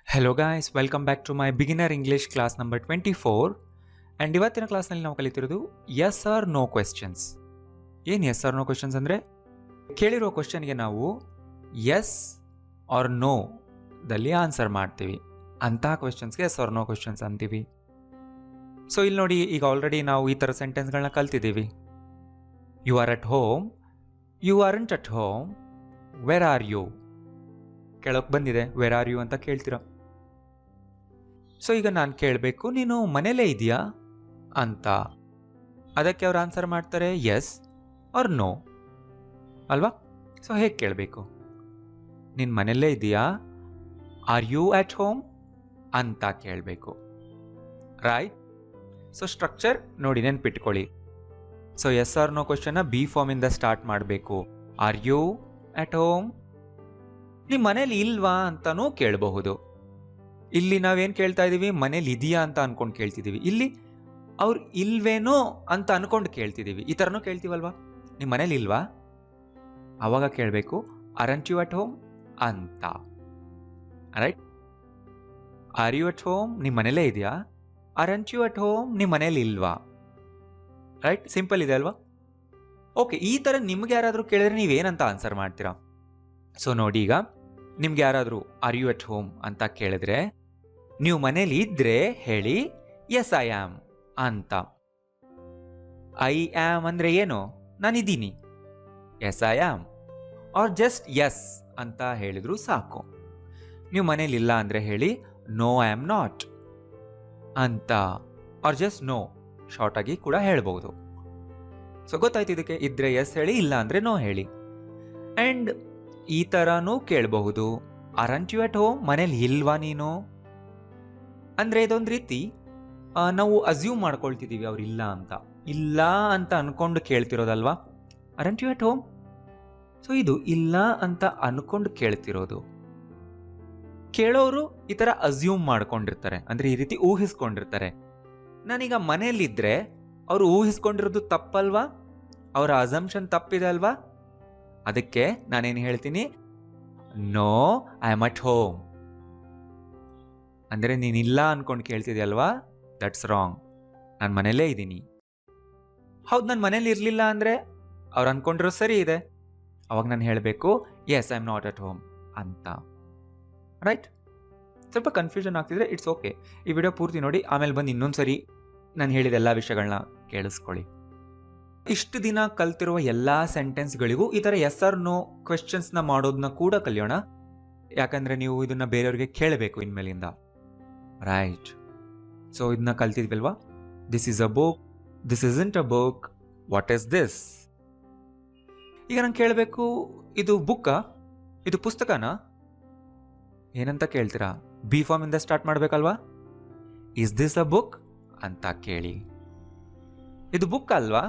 Hello guys, welcome back to my beginner English class number 24. And ಇವತ್ತಿನ ಕ್ಲಾಸ್ನಲ್ಲಿ ನಾವು ಕಲಿತಿರೋದು ಎಸ್ ಆರ್ ನೋ ಕ್ವೆಶ್ಚನ್ಸ್. ಏನು ಎಸ್ ಆರ್ ನೋ ಕ್ವೆಶ್ಚನ್ಸ್ ಅಂದರೆ, ಕೇಳಿರೋ ಕ್ವೆಶ್ಚನ್ಗೆ ನಾವು ಎಸ್ ಆರ್ ನೋ ದಲ್ಲಿ ಆನ್ಸರ್ ಮಾಡ್ತೀವಿ. ಅಂತಹ ಕ್ವೆಶ್ಚನ್ಸ್ಗೆ ಎಸ್ ಆರ್ ನೋ ಕ್ವೆಶ್ಚನ್ಸ್ ಅಂತೀವಿ. ಸೊ ಇಲ್ಲಿ ನೋಡಿ, ಈಗ ಆಲ್ರೆಡಿ ನಾವು ಈ ಥರ ಸೆಂಟೆನ್ಸ್ಗಳನ್ನ ಕಲ್ತಿದ್ದೀವಿ. You are at home, you aren't at home, where are you? ಕೇಳೋಕೆ ಬಂದಿದೆ, ವೆರ್ ಆರ್ ಯು ಅಂತ ಕೇಳ್ತೀರಾ. ಸೊ ಈಗ ನಾನು ಕೇಳಬೇಕು, ನೀನು ಮನೇಲೇ ಇದೆಯಾ ಅಂತ. ಅದಕ್ಕೆ ಅವ್ರು ಆನ್ಸರ್ ಮಾಡ್ತಾರೆ ಎಸ್ ಆರ್ ನೋ ಅಲ್ವಾ. ಸೊ ಹೇಗೆ ಕೇಳಬೇಕು? ನೀನು ಮನೆಯಲ್ಲೇ ಇದೆಯಾ, ಆರ್ ಯು ಅಟ್ ಹೋಮ್ ಅಂತ ಕೇಳಬೇಕು, ರೈಟ್? ಸೊ ಸ್ಟ್ರಕ್ಚರ್ ನೋಡಿ, ನೆನ್ಪಿಟ್ಕೊಳ್ಳಿ. ಸೊ ಎಸ್ ಆರ್ ನೋ ಕ್ವಶನ್ನ ಬಿ ಫಾರ್ಮಿಂದ ಸ್ಟಾರ್ಟ್ ಮಾಡಬೇಕು. Are you at home? ನಿಮ್ಮ ಮನೇಲಿ ಇಲ್ವಾ ಅಂತನೂ ಕೇಳಬಹುದು. ಇಲ್ಲಿ ನಾವೇನು ಕೇಳ್ತಾ ಇದ್ದೀವಿ, ಮನೇಲಿ ಇದೆಯಾ ಅಂತ ಅನ್ಕೊಂಡು ಕೇಳ್ತಿದ್ದೀವಿ. ಇಲ್ಲಿ ಅವ್ರು ಇಲ್ವೇನೋ ಅಂತ ಅನ್ಕೊಂಡು ಕೇಳ್ತಿದ್ದೀವಿ. ಈ ಥರನೂ ಕೇಳ್ತೀವಲ್ವಾ, ನಿಮ್ಮ ಮನೇಲಿ ಇಲ್ವಾ? ಅವಾಗ ಕೇಳಬೇಕು ಅರಂಟ್ ಯು ಅಟ್ ಹೋಮ್ ಅಂತ, right? Are you at home? ನಿಮ್ಮ ಮನೇಲೇ ಇದೆಯಾ. Aren't you at home? ನಿಮ್ಮ ಮನೇಲಿ ಇಲ್ವಾ, ರೈಟ್? ಸಿಂಪಲ್ ಇದೆ ಅಲ್ವಾ? ಓಕೆ, ಈ ಥರ ನಿಮ್ಗೆ ಯಾರಾದರೂ ಕೇಳಿದ್ರೆ ನೀವೇನಂತ ಆನ್ಸರ್ ಮಾಡ್ತೀರಾ? ಸೊ ನೋಡಿ, ಈಗ ನಿಮ್ಗೆ ಯಾರಾದರೂ ಆರ್ ಯು ಅಟ್ ಹೋಮ್ ಅಂತ ಕೇಳಿದ್ರೆ ನೀವು ಮನೇಲಿ ಇದ್ರೆ ಹೇಳಿ ಎಸ್ ಐ ಆಮ್ ಅಂತ. ಐ ಆಮ್ ಅಂದರೆ ಏನು? ನಾನಿದ್ದೀನಿ, yes I am. Or just yes ಅಂತ ಹೇಳಿದ್ರು ಸಾಕು. ನೀವು ಮನೇಲಿ ಇಲ್ಲ ಅಂದರೆ ಹೇಳಿ ನೋ ಐ ಆಮ್ ನಾಟ್ ಅಂತ. ಆರ್ ಜಸ್ಟ್ ನೋ, ಶಾರ್ಟ್ ಆಗಿ ಕೂಡ ಹೇಳ್ಬೋದು. ಸೊ ಗೊತ್ತಾಯ್ತು ಇದಕ್ಕೆ. ಇದ್ರೆ ಎಸ್ ಹೇಳಿ, ಇಲ್ಲ ಅಂದರೆ ನೋ ಹೇಳಿ. ಆ್ಯಂಡ್ ಈ ಥರನೂ ಕೇಳಬಹುದು, ಅರಂಟ್ ಯು ಅಟ್ ಹೋಮ್? ಮನೇಲಿ ಇಲ್ವಾ ನೀನು? ಅಂದರೆ ಇದೊಂದು ರೀತಿ ನಾವು ಅಸ್ಯೂಮ್ ಮಾಡ್ಕೊಳ್ತಿದ್ದೀವಿ ಅವ್ರು ಇಲ್ಲ ಅಂತ. ಇಲ್ಲ ಅಂತ ಅನ್ಕೊಂಡು ಕೇಳ್ತಿರೋದಲ್ವಾ aren't you at home? So ಇದು ಇಲ್ಲ ಅಂತ ಅನ್ಕೊಂಡು ಕೇಳ್ತಿರೋದು. ಕೇಳೋರು ಈ ಥರ ಅಸ್ಯೂಮ್ ಮಾಡ್ಕೊಂಡಿರ್ತಾರೆ, ಅಂದರೆ ಈ ರೀತಿ ಊಹಿಸ್ಕೊಂಡಿರ್ತಾರೆ. ನಾನೀಗ ಮನೇಲಿದ್ದರೆ ಅವರು ಊಹಿಸ್ಕೊಂಡಿರೋದು ತಪ್ಪಲ್ವಾ? ಅವರ ಅಸಂಪ್ಷನ್ ತಪ್ಪಿದೆ ಅಲ್ವಾ? ಅದಕ್ಕೆ ನಾನೇನು ಹೇಳ್ತೀನಿ, no I am at home. ಅಂದರೆ ನೀನಿಲ್ಲ ಅನ್ಕೊಂಡು ಕೇಳ್ತಿದ್ಯಲ್ವಾ, ದಟ್ಸ್ ರಾಂಗ್. ನಾನು ಮನೇಲೇ ಇದ್ದೀನಿ. ಹೌದು, ನಾನು ಮನೇಲಿ ಇರಲಿಲ್ಲ ಅಂದರೆ ಅವ್ರು ಅನ್ಕೊಂಡಿರೋ ಸರಿ ಇದೆ. ಅವಾಗ ನಾನು ಹೇಳಬೇಕು yes I am not at home ಅಂತ, ರೈಟ್? ಸ್ವಲ್ಪ ಕನ್ಫ್ಯೂಷನ್ ಆಗ್ತಿದ್ರೆ ಇಟ್ಸ್ ಓಕೆ. ಈ ವಿಡಿಯೋ ಪೂರ್ತಿ ನೋಡಿ, ಆಮೇಲೆ ಬಂದು ಇನ್ನೊಂದು ಸರಿ ನಾನು ಹೇಳಿದ ಎಲ್ಲ ವಿಷಯಗಳನ್ನ ಕೇಳಿಸ್ಕೊಳ್ಳಿ. ಇಷ್ಟು ದಿನ ಕಲ್ತಿರುವ ಎಲ್ಲ ಸೆಂಟೆನ್ಸ್ಗಳಿಗೂ ಈ ಥರ ಎಸ್ ಆರ್ ನೋ ಕ್ವೆಶ್ಚನ್ಸ್ನ ಮಾಡೋದನ್ನ ಕೂಡ ಕಲಿಯೋಣ. ಯಾಕಂದರೆ ನೀವು ಇದನ್ನು ಬೇರೆಯವ್ರಿಗೆ ಕೇಳಬೇಕು ಇನ್ಮೇಲಿಂದ, ರೈಟ್? ಸೊ ಇದನ್ನ ಕಲ್ತಿದ್ವಲ್ವಾ? This is a book, this isn't a book, what is this? ಈಗ ನಾನು ಕೇಳಬೇಕು, ಇದು ಬುಕ್ಕಾ, ಇದು ಪುಸ್ತಕನಾ? ಏನಂತ ಕೇಳ್ತೀರಾ? ಬಿ ಫಾರ್ಮಿಂದ ಸ್ಟಾರ್ಟ್ ಮಾಡಬೇಕಲ್ವಾ? ಇಸ್ ದಿಸ್ ಅ ಬುಕ್ ಅಂತ ಕೇಳಿ. ಇದು ಬುಕ್ ಅಲ್ವಾ?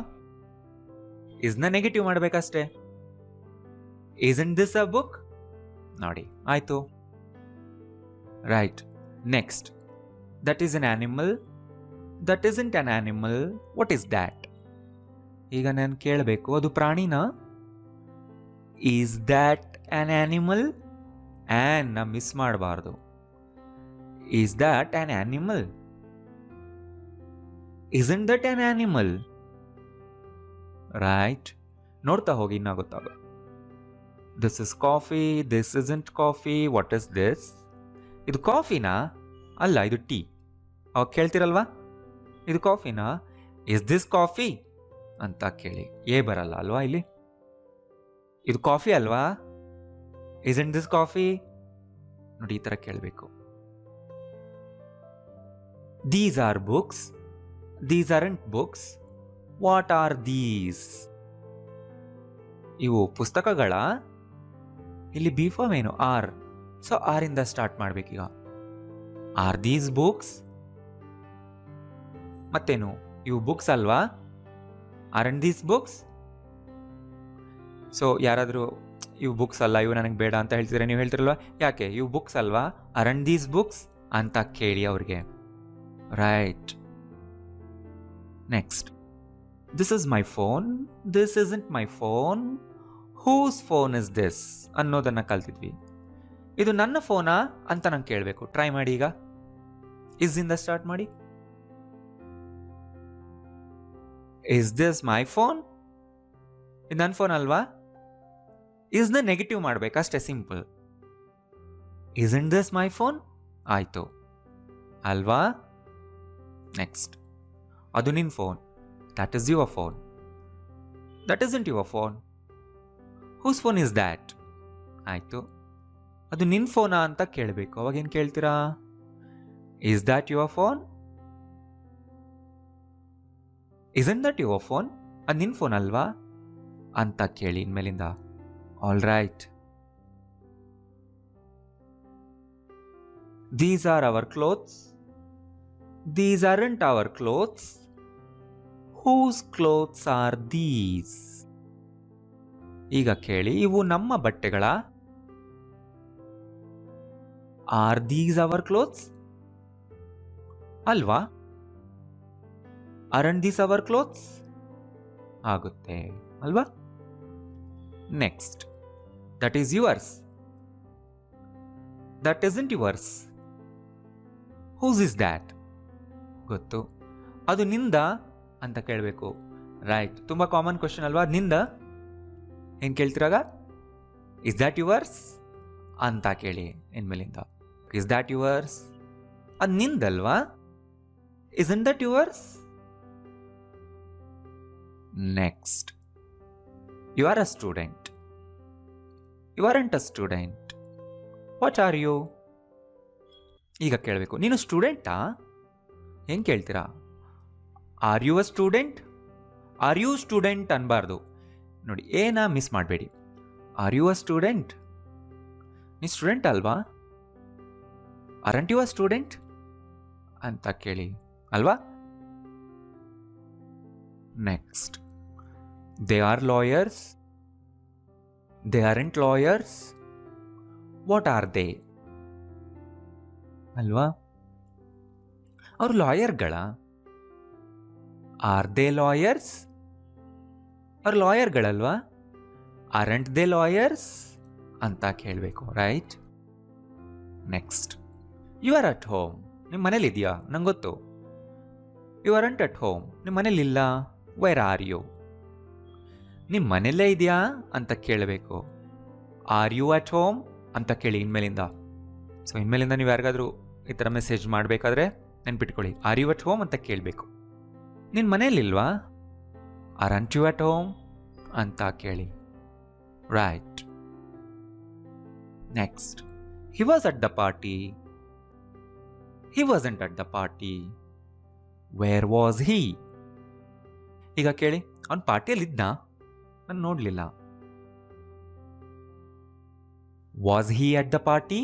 ಇಸ್ನ ನೆಗೆಟಿವ್ ಮಾಡಬೇಕಷ್ಟೇ. Isn't this a book? ನೋಡಿ, ಆಯ್ತು, right. Next, that is an animal, that isn't an animal, what is that? ಈಗ ನಾನು ಕೇಳಬೇಕು, ಅದು ಪ್ರಾಣಿನಾ? Is that an animal? ಆ್ಯನ್ನ miss ಮಾಡಬಾರ್ದು. Is that an animal? Isn't that on animal? Right? ನೋಡ್ತಾ ಹೋಗಿ, ಇನ್ನ ಗೊತ್ತಾಗ. This is coffee, this isn't coffee, what is this? ಇದು ಕಾಫಿನಾ? ಅಲ್ಲ, ಇದು ಟೀ. ಅವಾಗ ಕೇಳ್ತಿರಲ್ವಾ, ಇದು ಕಾಫಿನಾ? ಇಸ್ ದಿಸ್ ಕಾಫಿ ಅಂತ ಕೇಳಿ. ಏ ಬರಲ್ಲ ಅಲ್ವಾ ಇಲ್ಲಿ. ಇದು ಕಾಫಿ ಅಲ್ವಾ? Isn't this coffee? ನೋಡಿ, ಈ ಥರ ಕೇಳಬೇಕು. These are books, these aren't books, what are these? ಇವು ಪುಸ್ತಕಗಳ? ಇಲ್ಲಿ ಬಿ ಫಾರ್ಮ್ ಏನು? ಆರ್. ಸೊ ಆರ್ ಇಂದ ಸ್ಟಾರ್ಟ್ ಮಾಡ್ಬೇಕೀಗ. Are these books? ಮತ್ತೇನು, ಇವು ಬುಕ್ಸ್ ಅಲ್ವಾ? Aren't these books? ಸೊ ಯಾರಾದರೂ ಇವು ಬುಕ್ಸ್ ಅಲ್ಲ, ಇವು ನನಗೆ ಬೇಡ ಅಂತ ಹೇಳ್ತಿದ್ರೆ ನೀವು ಹೇಳ್ತಿರಲ್ವಾ, ಯಾಕೆ? ಇವು ಬುಕ್ಸ್ ಅಲ್ವಾ, ಆರ್ಂಟ್ ದೀಸ್ ಬುಕ್ಸ್ ಅಂತ ಕೇಳಿ ಅವ್ರಿಗೆ, right? Next, this is my phone, this isn't my phone, whose phone is this ಅನ್ನೋದನ್ನು ಕಲ್ತಿದ್ವಿ. ಇದು ನನ್ನ ಫೋನಾ ಅಂತ ನಂಗೆ ಕೇಳಬೇಕು. ಟ್ರೈ ಮಾಡಿ ಈಗ. ಇಸ್ ಇಂದ ಸ್ಟಾರ್ಟ್ ಮಾಡಿ. Is this my phone? ಇದು ನನ್ನ ಫೋನ್ ಅಲ್ವಾ? ಇಸ್ನ ನೆಗೆಟಿವ್ ಮಾಡಬೇಕು, ಅಷ್ಟೇ, simple. Isn't this my phone? ಆಯಿತು ಅಲ್ವಾ? ನೆಕ್ಸ್ಟ್, ಅದು ನಿನ್ನ phone. That is your phone. That isn't your phone. Whose phone is that? ಆಯಿತು. ಅದು ನಿನ್ನ ಫೋನಾ ಅಂತ ಕೇಳಬೇಕು. ಅವಾಗೇನು ಕೇಳ್ತೀರಾ? Is that your phone? Isn't that your phone? ಅದು ನಿನ್ನ ಫೋನ್ ಅಲ್ವಾ ಅಂತ ಕೇಳಿ ಇನ್ಮೇಲಿಂದ. All right. These are our clothes. These aren't our clothes. Whose clothes are these? ಈಗ ಕೇಳಿ, ಇವು ನಮ್ಮ ಬಟ್ಟೆಗಳ? Are these our clothes? ಅಲ್ವಾ? Aren't these our clothes? ಆಗುತ್ತೆ ಅಲ್ವಾ? Next, that is yours. That isn't yours. Whose is that? ಗೊತ್ತು. ಅದು ನಿಂದ ಅಂತ ಕೇಳಬೇಕು. ರೈಟ್. ತುಂಬ ಕಾಮನ್ ಕ್ವಶನ್ ಅಲ್ವಾ? ಅದು ನಿಂದ ಏನು ಕೇಳ್ತಿರಾಗ? ಇಸ್ ದ್ಯಾಟ್ ಯುವರ್ಸ್ ಅಂತ ಕೇಳಿ ಇನ್ಮೇಲಿಂದ. Is that yours? ಅದು ನಿಂದಲ್ವಾ? Isn't that yours? Next, you are a student. You aren't a student. What are you? ಈಗ ಕೇಳಬೇಕು, ನೀನು ಸ್ಟೂಡೆಂಟಾ? ಏನು ಕೇಳ್ತೀರಾ? Are you a student? Are you student ಅನ್ಬಾರ್ದು. ನೋಡಿ, ಏನ ಮಿಸ್ ಮಾಡಬೇಡಿ. Are you a student? ನೀ ಸ್ಟೂಡೆಂಟ್ ಅಲ್ವಾ? ಆರಂಟ್ ಯು ಅ ಸ್ಟೂಡೆಂಟ್ ಅಂತ ಕೇಳಿ ಅಲ್ವಾ? Next, they are lawyers. They aren't lawyers. What are they? ಅಲ್ವಾ? ಅವರು ಲಾಯರ್ಗಳ? Are they lawyers? ಅವ್ರು ಲಾಯರ್ಗಳಲ್ವಾ? ಆರಂಟ್ ದೇ ಲಾಯರ್ಸ್ ಅಂತ ಕೇಳಬೇಕು. Right. Next, you are at home. ನಿಮ್ಮ ಮನೇಲಿ ಇದೆಯಾ? ನಂಗೆ ಗೊತ್ತು. You aren't at home. ನಿಮ್ಮ ಮನೇಲಿಲ್ಲ. Where are you? ನಿಮ್ಮ ಮನೆಯಲ್ಲೇ ಇದೆಯಾ ಅಂತ ಕೇಳಬೇಕು. ಆರ್ ಯು ಅಟ್ ಹೋಮ್ ಅಂತ ಕೇಳಿ ಇನ್ಮೇಲಿಂದ. ಸೊ ಇನ್ಮೇಲಿಂದ ನೀವು ಯಾರಿಗಾದ್ರೂ ಈ ಥರ ಮೆಸೇಜ್ ಮಾಡಬೇಕಾದ್ರೆ ನೆನ್ಪಿಟ್ಕೊಳ್ಳಿ, ಆರ್ ಯು ಅಟ್ ಹೋಮ್ ಅಂತ ಕೇಳಬೇಕು. ನಿನ್ನ ಮನೇಲಿಲ್ವಾ? ಆರಂಟ್ ಯು ಅಟ್ ಹೋಮ್ ಅಂತ ಕೇಳಿ. Right. Next, he was at the party. He wasn't at the party. Where was he? ಈಗ ಕೇಳಿ, ಅವನ ಪಾರ್ಟಿಯಲ್ಲಿ ಇದ್ನಾ? ನಾನು ನೋಡಲಿಲ್ಲ. Was he at the party?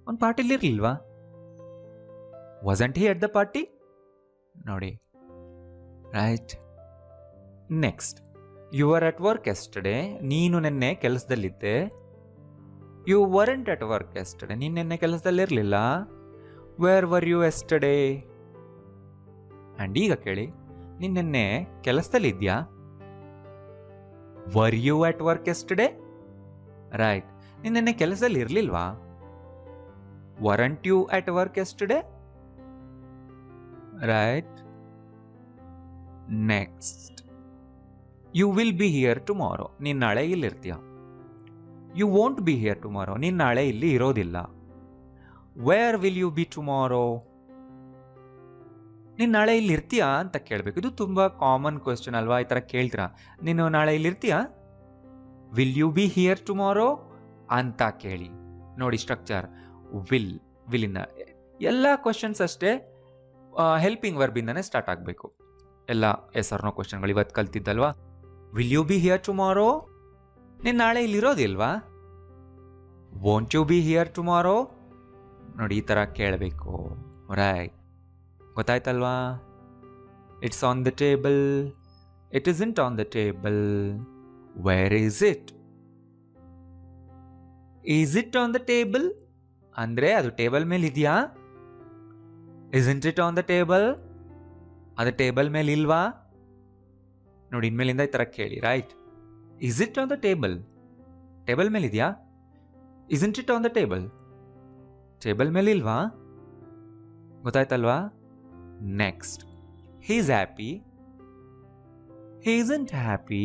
ಅವನ ಪಾರ್ಟಿಲಿ ಇರಲಿಲ್ವಾ? Wasn't he at the party? ನೋಡಿ. Right. Next, you are at work yesterday. ನೀನು ನಿನ್ನೆ ಕೆಲಸದಲ್ಲಿದ್ದೆ. You weren't at work yesterday. ನೀನು ನಿನ್ನೆ ಕೆಲಸದಲ್ಲಿರಲಿಲ್ಲ. Where were you yesterday? And ಈಗ ಕೇಳಿ, ನೀನು ನಿನ್ನೆ ಕೆಲಸದಲ್ಲಿದ್ಯಾ? Were you at work yesterday? Right. ನೀನು ನಿನ್ನೆ ಕೆಲಸದಲ್ಲಿ ಇರಲಿಲ್ವಾ? Weren't you at work yesterday? Right. Next, you will be here tomorrow. ನೀನು ನಾಳೆ ಇಲ್ಲಿರ್ತೀಯ. You won't be here tomorrow. ನೀನು ನಾಳೆ ಇಲ್ಲಿ ಇರೋದಿಲ್ಲ. Where will you be tomorrow? ನೀನು ನಾಳೆ ಇಲ್ಲಿ ಇರ್ತೀಯಾ ಅಂತ ಕೇಳಬೇಕು. ಇದು ತುಂಬ ಕಾಮನ್ ಕ್ವೆಶ್ಚನ್ ಅಲ್ವಾ? ಈ ಥರ ಕೇಳ್ತೀರಾ, ನೀನು ನಾಳೆ ಇಲ್ಲಿ ಇರ್ತೀಯಾ? Will you be here tomorrow ಅಂತ ಕೇಳಿ. ನೋಡಿ ಸ್ಟ್ರಕ್ಚರ್, ವಿಲ್ಲಿಂದ ಎಲ್ಲ ಕ್ವಶನ್ಸ್ ಅಷ್ಟೇ ಹೆಲ್ಪಿಂಗ್ ವರ್ಬಿಂದನೇ ಸ್ಟಾರ್ಟ್ ಆಗಬೇಕು. ಎಲ್ಲ ಎಸ್ ಆರ್ ನೋ ಕ್ವಶನ್ಗಳು ಇವತ್ತು ಕಲ್ತಿದ್ದಲ್ವಾ? Will you be here tomorrow? ನೀನು ನಾಳೆ ಇಲ್ಲಿರೋದಿಲ್ವಾ? Won't you be here tomorrow? ನೋಡಿ, ಈ ಥರ ಕೇಳಬೇಕು. ರೈಟ್. ಗೊತ್ತಾಯ್ತಲ್ವಾ? It's on the table. It isn't on the table. Where is it? Is it on the table ಅಂದರೆ ಅದು ಟೇಬಲ್ ಮೇಲೆ ಇದೆಯಾ? Isn't it on the table? ಅದು ಟೇಬಲ್ ಮೇಲೆ ಇಲ್ವಾ? ನೋಡಿ, ಇನ್ಮೇಲಿಂದ ಈ ಥರ ಕೇಳಿ. Right. Is it on the table? Table ಮೇಲೆ ಇದೆಯಾ? Isn't it on the table? Table ಮೇಲೆ ಇಲ್ವಾ? ಗೊತ್ತಾಯ್ತಲ್ವಾ? Next, he is happy. He isn't happy.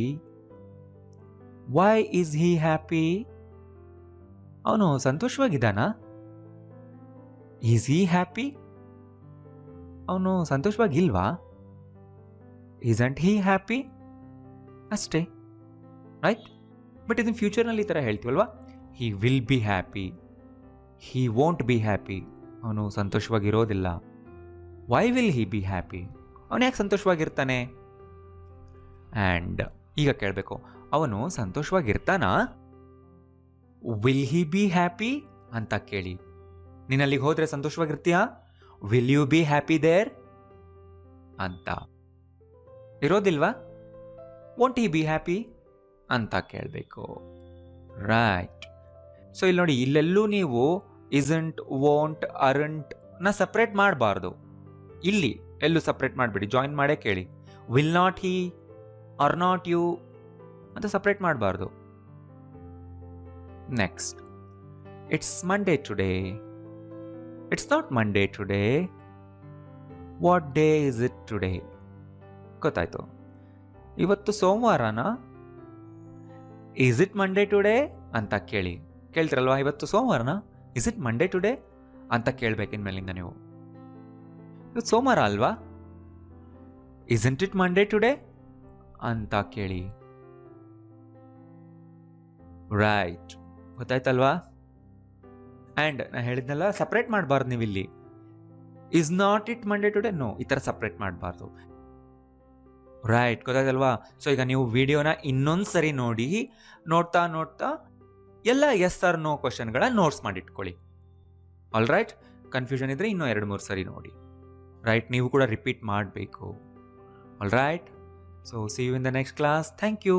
Why is he happy? ಅವನು ಸಂತೋಷವಾಗಿದ್ದಾನಾ? Is he happy? ಅವನು ಸಂತೋಷವಾಗಿಲ್ವಾ? Isn't he happy? ಅಷ್ಟೇ, ರೈಟ್? ಬಟ್ ಇದನ್ನು ಫ್ಯೂಚರ್ನಲ್ಲಿ ಈ ಥರ ಹೇಳ್ತೀವಲ್ವಾ? He will be happy. He won't be happy. ಅವನು ಸಂತೋಷವಾಗಿರೋದಿಲ್ಲ. Why will he be happy? ಅವನು ಯಾಕೆ ಸಂತೋಷವಾಗಿರ್ತಾನೆ? ಆ್ಯಂಡ್ ಈಗ ಕೇಳಬೇಕು, ಅವನು ಸಂತೋಷವಾಗಿರ್ತಾನಾ? ವಿಲ್ ಹಿ ಬಿ ಹ್ಯಾಪಿ ಅಂತ ಕೇಳಿ. ನೀನು ಅಲ್ಲಿಗೆ ಹೋದರೆ ಸಂತೋಷವಾಗಿರ್ತೀಯಾ? Will you be happy there ಅಂತ. ಇರೋದಿಲ್ವಾ? ವೋಂಟ್ ಹಿ ಬಿ ಹ್ಯಾಪಿ ಅಂತ ಕೇಳಬೇಕು, ರೈಟ್? ಸೊ ಇಲ್ಲಿ ನೋಡಿ, ಇಲ್ಲೆಲ್ಲೂ ನೀವು ಇಸಂಟ್, ವೋಂಟ್, ಅರಂಟ್ ನ ಸಪ್ರೇಟ್ ಮಾಡಬಾರ್ದು. ಇಲ್ಲಿ ಎಲ್ಲೂ ಸಪ್ರೇಟ್ ಮಾಡಿಬಿಡಿ, ಜಾಯಿನ್ ಮಾಡೇ ಕೇಳಿ. Will not he, are not you ಅಂತ ಸಪ್ರೇಟ್ ಮಾಡಬಾರ್ದು. Next, it's Monday today. It's not Monday today. What day is it today? ಗೊತ್ತಾಯ್ತು. ಇವತ್ತು ಸೋಮವಾರನಾ? ಇಸ್ ಇಟ್ ಮಂಡೇ ಟುಡೇ ಅಂತ ಕೇಳ್ತಿರಲ್ವಾ? ಇವತ್ತು ಸೋಮವಾರನಾ? ಇಸ್ ಇಟ್ ಮಂಡೇ ಟುಡೇ ಅಂತ ಕೇಳಬೇಕಿನ್ಮೇಲಿಂದ ನೀವು. ಇವತ್ತು ಸೋಮವಾರ ಅಲ್ವಾ? ಇಸಂಟ್ ಇಟ್ ಮಂಡೇ ಟುಡೇ ಅಂತ ಕೇಳಿ, ರೈಟ್? ಗೊತ್ತಾಯ್ತಲ್ವಾ? ಆ್ಯಂಡ್ ನಾನು ಹೇಳಿದ್ನಲ್ಲ, ಸಪ್ರೇಟ್ ಮಾಡಬಾರ್ದು ನೀವು ಇಲ್ಲಿ. Is not it Monday today, no, ಈ ಥರ ಸಪ್ರೇಟ್ ಮಾಡಬಾರ್ದು, ರೈಟ್? ಗೊತ್ತಾಯ್ತಲ್ವಾ? ಸೊ ಈಗ ನೀವು ವಿಡಿಯೋನ ಇನ್ನೊಂದು ಸರಿ ನೋಡಿ, ನೋಡ್ತಾ ನೋಡ್ತಾ ಎಲ್ಲ ಎಸ್ ಆರ್ ನೋ ಕ್ವಶನ್ಗಳ ನೋಟ್ಸ್ ಮಾಡಿಟ್ಕೊಳ್ಳಿ. All right? ಕನ್ಫ್ಯೂಷನ್ ಇದ್ದರೆ ಇನ್ನೂ 2-3 ಸರಿ ನೋಡಿ, ರೈಟ್? ನೀವು ಕೂಡ ರಿಪೀಟ್ ಮಾಡಬೇಕು. All right? So see you in the next class. Thank you.